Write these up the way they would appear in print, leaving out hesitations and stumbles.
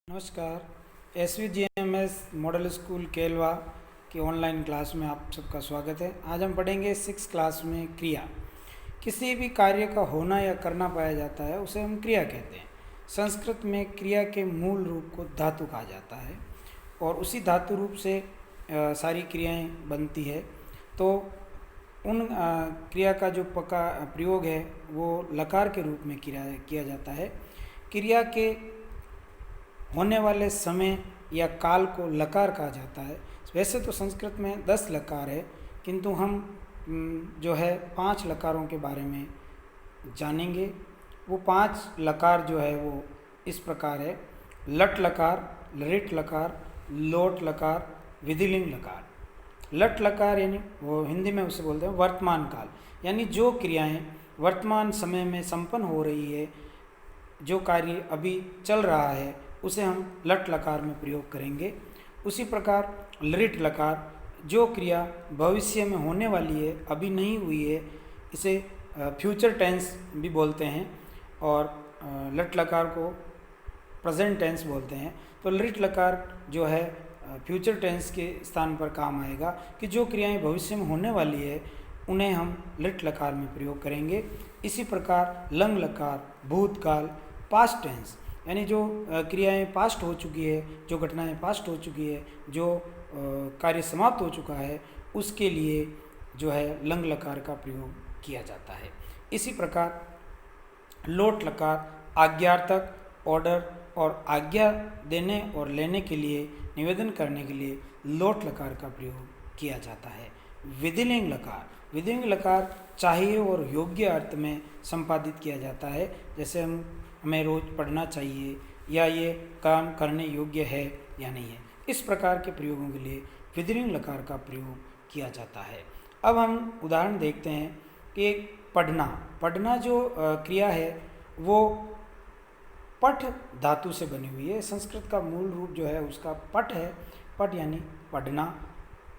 नमस्कार। SVGMS model school केलवा की online class में आप सबका स्वागत है। आज हम पढ़ेंगे 6 क्लास में क्रिया। किसी भी कार्य का होना या करना पाया जाता है उसे हम क्रिया कहते हैं। संस्कृत में क्रिया के मूल रूप को धातु कहा जाता है और उसी धातु रूप से सारी क्रियाएं बनती है। तो उन क्रिया का जो प्रयोग है वो लकार के रूप में किया जाता है। क्रिया के होने वाले समय या काल को लकार कहा जाता है। वैसे तो संस्कृत में 10 लकार है, किंतु हम जो है 5 लकारों के बारे में जानेंगे। वो 5 लकार जो है वो इस प्रकार है: लट लकार, लृट लकार, लोट लकार, विधिलिंग लकार। लट लकार यानी वो हिंदी में उसे बोलते हैं वर्तमान काल, यानी जो क्रियाएं वर्तमान समय में संपन्न हो रही है, जो कार्य अभी चल रहा है, उसे हम लट लकार में प्रयोग करेंगे। उसी प्रकार लृट लकार, जो क्रिया भविष्य में होने वाली है, अभी नहीं हुई है, इसे फ्यूचर टेंस भी बोलते हैं और लट लकार को प्रेजेंट टेंस बोलते हैं। तो लृट लकार जो है फ्यूचर टेंस के स्थान पर काम आएगा कि जो क्रियाएं भविष्य में होने वाली है उन्हें हम लृट लकार में प्रयोग करेंगे। इसी प्रकार लंग लकार भूतकाल, पास्ट टेंस, यानी जो क्रियाएं पास्ट हो चुकी है, जो घटनाएं पास्ट हो चुकी है, जो कार्य समाप्त हो चुका है, उसके लिए जो है लंग लकार का प्रयोग किया जाता है। इसी प्रकार लोट लकार आज्ञार्थक, ऑर्डर और आज्ञा देने और लेने के लिए, निवेदन करने के लिए लोट लकार का प्रयोग किया जाता है। विधिलिंग लकार, विधिलिंग लकार चाहिए और योग्य अर्थ में संपादित किया जाता है, जैसे हमें रोज पढ़ना चाहिए या ये काम करने योग्य है या नहीं है। इस प्रकार के प्रयोगों के लिए विधिलिंग लकार का प्रयोग किया जाता है। अब हम उदाहरण देखते हैं कि पढ़ना, पढ़ना जो क्रिया है वो पठ धातु से बनी हुई है। संस्कृत का मूल रूप जो है उसका पठ है, पठ यानी पढ़ना।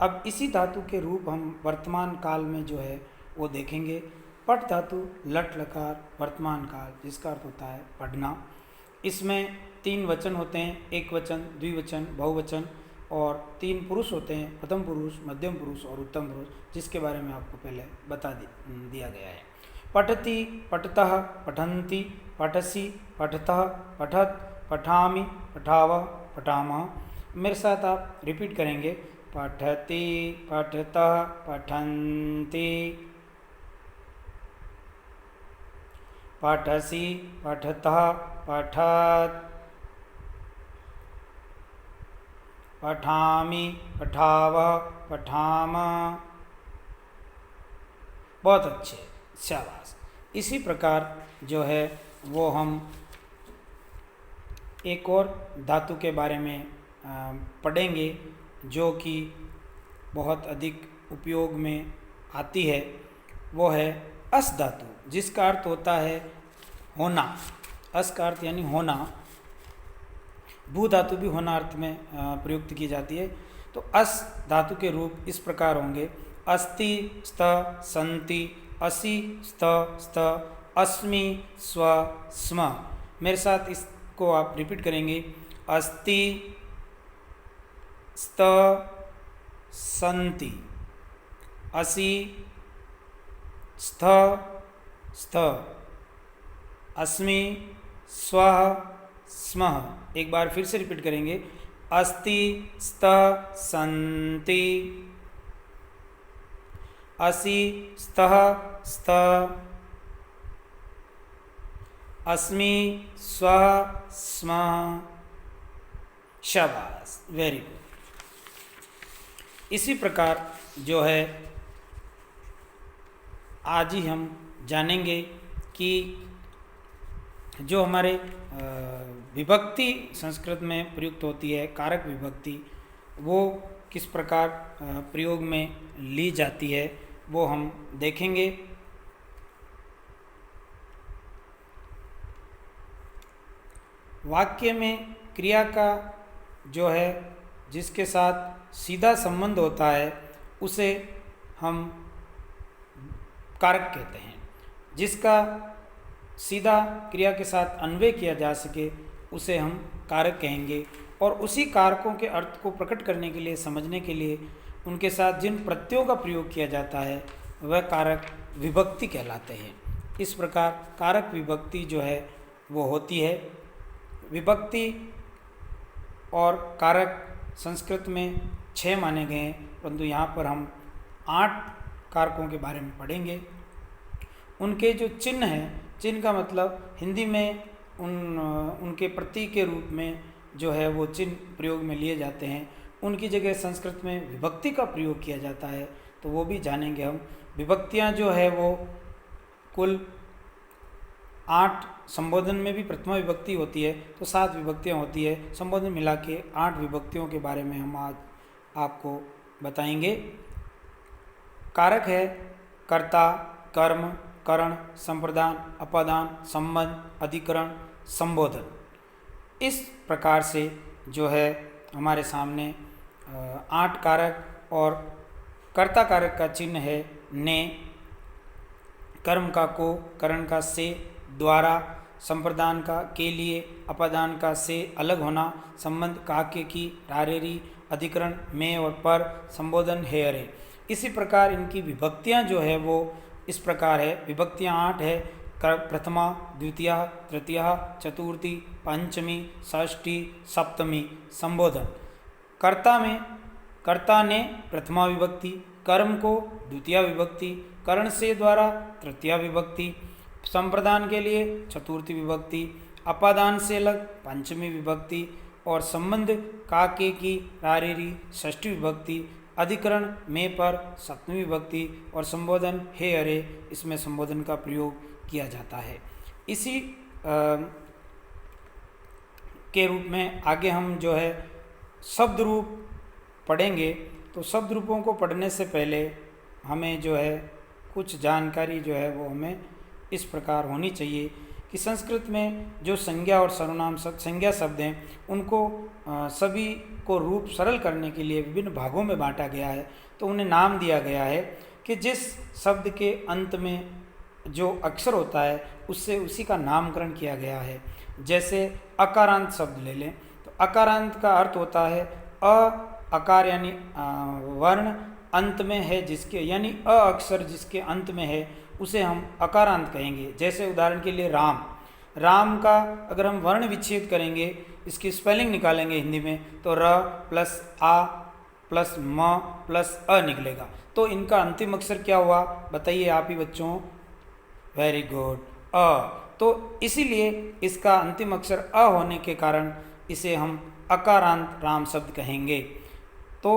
अब इसी धातु के रूप हम वर्तमान काल में जो है वो देखेंगे। पठ धातु लट लकार वर्तमान काल, जिसका अर्थ होता है पढ़ना। इसमें 3 वचन होते हैं, एक वचन, द्विवचन, बहुवचन, और 3 पुरुष होते हैं, प्रथम पुरुष, मध्यम पुरुष और उत्तम पुरुष, जिसके बारे में आपको पहले बता दिया गया है। पठति, पठतः, पठन्ति, पठसि, पठतः, पठत, पठामि, पठावः, पठामः। मेरे साथ आप रिपीट करेंगे: पठति, पठतः, पठन्ति, पठसि, पठतः, पठत, पठामि, पठावः, पठामः। बहुत अच्छे, शाबाश। इसी प्रकार जो है वो हम एक और धातु के बारे में पढ़ेंगे जो कि बहुत अधिक उपयोग में आती है। वो है अस धातु, जिसका अर्थ होता है होना। अस का अर्थ यानी होना। भू धातु भी होना अर्थ में प्रयुक्त की जाती है। तो अस धातु के रूप इस प्रकार होंगे: अस्ति, स्त, संति, असि, स्त, स्त, अस्मि, स्व, स्म। मेरे साथ इसको आप रिपीट करेंगे: अस्ति, स्त, संति, असि, स्थ, स्थ, अस्मि, स्व, स्मः। एक बार फिर से रिपीट करेंगे: अस्ति, स्त, संति, असि, स्तः, स्त, अस्मि, स्वः, स्मः। शाबाश, वेरी गुड। इसी प्रकार जो है आज ही हम जानेंगे कि जो हमारे विभक्ति संस्कृत में प्रयुक्त होती है, कारक विभक्ति, वो किस प्रकार प्रयोग में ली जाती है, वो हम देखेंगे। वाक्य में क्रिया का जो है जिसके साथ सीधा संबंध होता है उसे हम कारक कहते हैं। जिसका सीधा क्रिया के साथ अन्वय किया जा सके उसे हम कारक कहेंगे। और उसी कारकों के अर्थ को प्रकट करने के लिए, समझने के लिए उनके साथ जिन प्रत्ययों का प्रयोग किया जाता है वह कारक विभक्ति कहलाते हैं। इस प्रकार कारक विभक्ति जो है वो होती है। विभक्ति और कारक संस्कृत में 6 माने गए हैं, परंतु यहाँ पर हम 8 कारकों के बारे में पढ़ेंगे। उनके जो चिन्ह हैं, चिन्ह का मतलब हिंदी में उनके प्रतीक के रूप में जो है वो चिन्ह प्रयोग में लिए जाते हैं, उनकी जगह संस्कृत में विभक्ति का प्रयोग किया जाता है, तो वो भी जानेंगे हम। विभक्तियाँ जो है वो कुल 8, संबोधन में भी प्रथमा विभक्ति होती है तो 7 विभक्तियाँ होती है। संबोधन मिला के 8 विभक्तियों के बारे में हम आज आपको बताएंगे। कारक है कर्ता, कर्म, करण, संप्रदान, अपादान, संबंध, अधिकरण, संबोधन। इस प्रकार से जो है हमारे सामने 8 कारक और कर्ता कारक का चिन्ह है ने, कर्म का को, करण का से, द्वारा, संप्रदान का के लिए, अपादान का से अलग होना, संबंध का के की, रारेरी, अधिकरण में और पर, संबोधन है अरे। इसी प्रकार इनकी विभक्तियां जो है वो इस प्रकार है। विभक्तियां 8 है। प्रथमा, द्वितीया, तृतीया, चतुर्थी, पंचमी, षष्ठी, सप्तमी, संबोधन। कर्ता में कर्ता ने प्रथमा विभक्ति, कर्म को द्वितीया विभक्ति, करण से द्वारा तृतीया विभक्ति, संप्रदान के लिए चतुर्थी विभक्ति, अपादान से अलग पंचमी विभक्ति और संबंध का के की, रारेरी षष्ठी विभक्ति, अधिकरण में पर सप्तमी विभक्ति और संबोधन हे अरे, इसमें संबोधन का प्रयोग किया जाता है। इसी के रूप में आगे हम जो है शब्द रूप पढ़ेंगे। तो शब्द रूपों को पढ़ने से पहले हमें जो है कुछ जानकारी जो है वो हमें इस प्रकार होनी चाहिए कि संस्कृत में जो संज्ञा और सर्वनाम संज्ञा शब्द हैं उनको सभी को रूप सरल करने के लिए विभिन्न भागों में बांटा गया है। तो उन्हें नाम दिया गया है कि जिस शब्द के अंत में जो अक्षर होता है उससे उसी का नामकरण किया गया है। जैसे अकारांत शब्द ले लें तो अकारांत का अर्थ होता है अकार यानी वर्ण अंत में है जिसके, यानी अ अक्षर जिसके अंत में है उसे हम अकारांत कहेंगे। जैसे उदाहरण के लिए राम, राम का अगर हम वर्ण विच्छेद करेंगे, इसकी स्पेलिंग निकालेंगे हिंदी में तो र प्लस आ प्लस म प्लस अ निकलेगा। तो इनका अंतिम अक्षर क्या हुआ बताइए आप ही बच्चों। वेरी गुड, अ। तो इसीलिए इसका अंतिम अक्षर अ होने के कारण इसे हम अकारांत राम शब्द कहेंगे। तो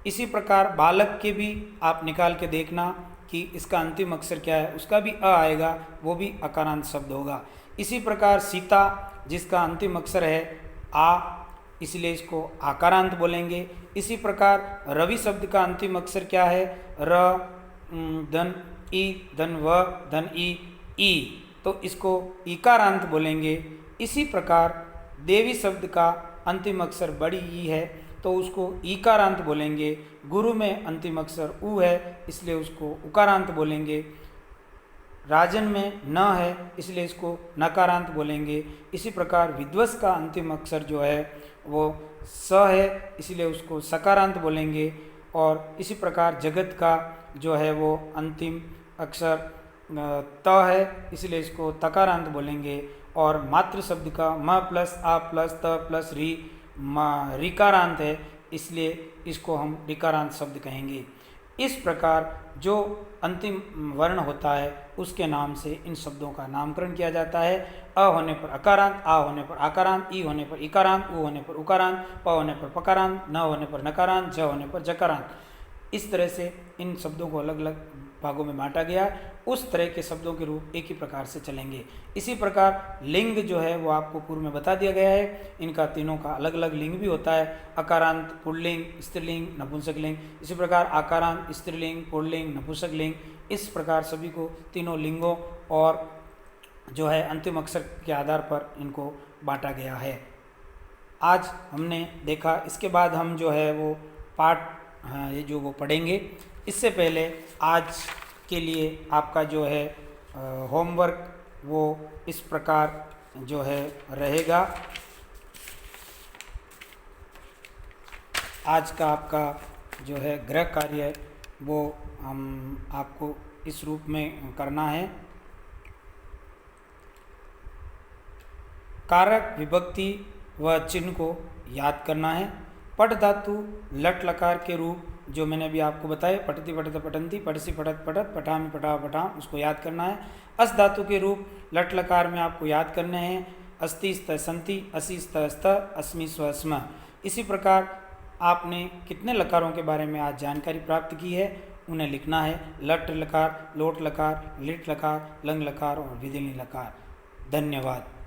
इसी प्रकार बालक के भी आप निकाल के देखना कि इसका अंतिम अक्षर क्या है, उसका भी अ आएगा, वो भी अकारांत शब्द होगा। इसी प्रकार सीता जिसका अंतिम अक्षर है आ, इसलिए इसको आकारांत बोलेंगे। इसी प्रकार रवि शब्द का अंतिम अक्षर क्या है, र धन ई धन व धन ई, तो इसको इकारांत बोलेंगे। इसी प्रकार देवी शब्द का अंतिम अक्षर बड़ी ई है तो उसको ईकारांत बोलेंगे। गुरु में अंतिम अक्षर उ है इसलिए उसको उकारांत बोलेंगे। राजन में न है इसलिए इसको नकारांत बोलेंगे। इसी प्रकार विध्वंस का अंतिम अक्षर जो है वो स है इसलिए उसको सकारांत बोलेंगे। और इसी प्रकार जगत का जो है वो अंतिम अक्षर त है इसलिए इसको तकारांत बोलेंगे। और मातृ शब्द का म प्लस आ प्लस त प्लस री ऋकारांत है इसलिए इसको हम ऋकारांत शब्द कहेंगे। इस प्रकार जो अंतिम वर्ण होता है उसके नाम से इन शब्दों का नामकरण किया जाता है। अ होने पर अकारांत, आ होने पर आकारांत, ई होने पर इकारांत, उ होने पर उकारांत, प होने पर पकारांत, न होने पर नकारांत, ज होने पर जकारांत। इस तरह से इन शब्दों को अलग अलग भागों में बांटा गया है। उस तरह के शब्दों के रूप एक ही प्रकार से चलेंगे। इसी प्रकार लिंग जो है वो आपको पूर्व में बता दिया गया है। इनका तीनों का अलग अलग लिंग भी होता है। अकारांत पुल्लिंग, स्त्रीलिंग, नपुंसक लिंग। इसी प्रकार आकारांत स्त्रीलिंग, पुल्लिंग, नपुंसक लिंग। इस प्रकार सभी को तीनों लिंगों और जो है अंतिम अक्षर के आधार पर इनको बांटा गया है। आज हमने देखा, इसके बाद हम जो है वो पाठ ये जो वो पढ़ेंगे। इससे पहले आज के लिए आपका जो है होमवर्क वो इस प्रकार जो है रहेगा आज का आपका जो है गृह कार्य है वो हम आपको इस रूप में करना है। कारक विभक्ति व चिन्ह को याद करना है। पट धातु लट लकार के रूप जो मैंने अभी आपको बताया, पठति पठत पठंती, पठसी पठत पठत, पठामी पठा पठाम, उसको याद करना है। अस धातु के रूप लट लकार में आपको याद करने हैं। अस्ति स्त संति, असि स्त स्त, अस्मि स्व स्म। इसी प्रकार आपने कितने लकारों के बारे में आज जानकारी प्राप्त की है उन्हें लिखना है। लट लकार, लोट लकार, लिट लकार, लंग लकार और विधिनी लकार। धन्यवाद।